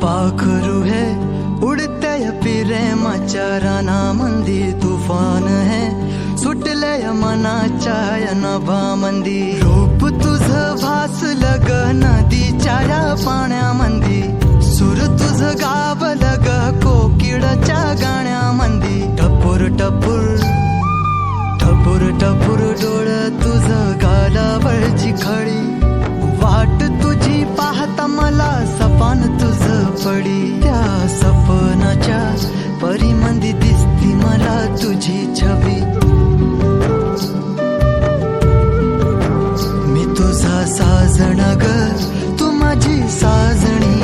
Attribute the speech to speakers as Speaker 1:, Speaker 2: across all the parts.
Speaker 1: पाखरू है उडते प्रेमाच्या रानामंदी तुफान है सुटले मनाच्या नभामंदी रूप तुझं भासलं ग नदीच्या या पाण्यामंदी सुर तुझं गावलं ग कोकिळच्या गाण्यामंदी टपूर टपूर टपूर टपूर डोळ तुझं गालावरची खळी वाट तुझी पाहता मला सपान तुझं पडी त्या सपनाच्या परीमंदी दिसती मला तुझी छबी मी तुझा साजण ग तू माझी साजणी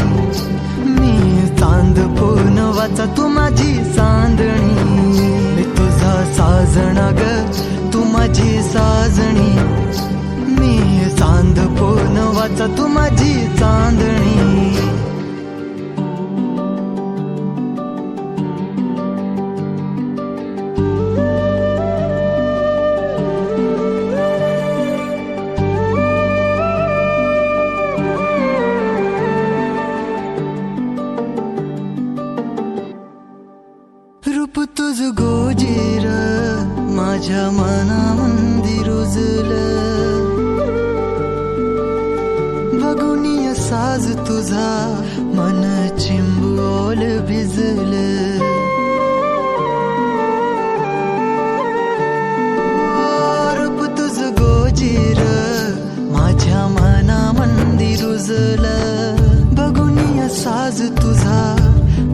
Speaker 1: मी चांद पूनवाचा तू माझी चांदणी मी तुझा साजण ग तू माझी साजणी मी चांद पूनवाचा तू माझी चांदणी रूप तुझ गोजीर माझ्या मनामंदी रुजलं बघुनिय साज तुझा मन चिंबोल भिजलं रूप तुझ गोजीर माझ्या मनामंदी रुजलं बघुनिय साज तुझा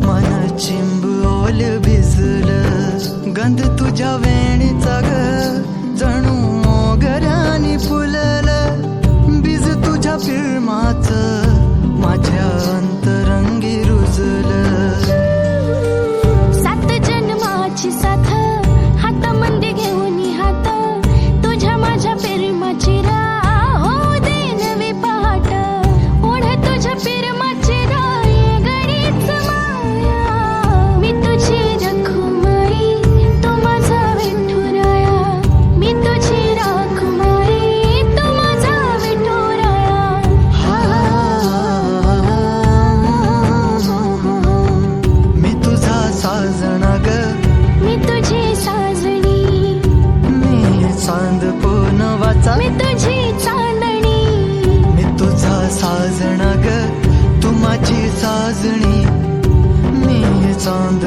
Speaker 1: मन चिंबोल भिजलं गंध तुझ्या वेणीचा ग जणू मोगऱ्यानी फुललं बीज तुझ्या फिल्माचं माझ्या अंतरंगी रुजलं
Speaker 2: सात जन्माची साथ हातामध्ये घेऊन हात तुझ्या माझ्या प्रेमाची राह हो दे नवी पहाट ओढ तुझ्या प्रेमाची राह गणीच माया मी तुझी रखुमाई तू माझा विठुराया मी तुझी रखुमाई तू माझा विठुराया
Speaker 1: मी तुझा साजणा ग
Speaker 2: मी तुझी साजणी
Speaker 1: मी चांद पूनवाचा
Speaker 2: मी तुझी चांदणी
Speaker 1: मी तुझा साजणा ग तू माझी साजणी मी चांद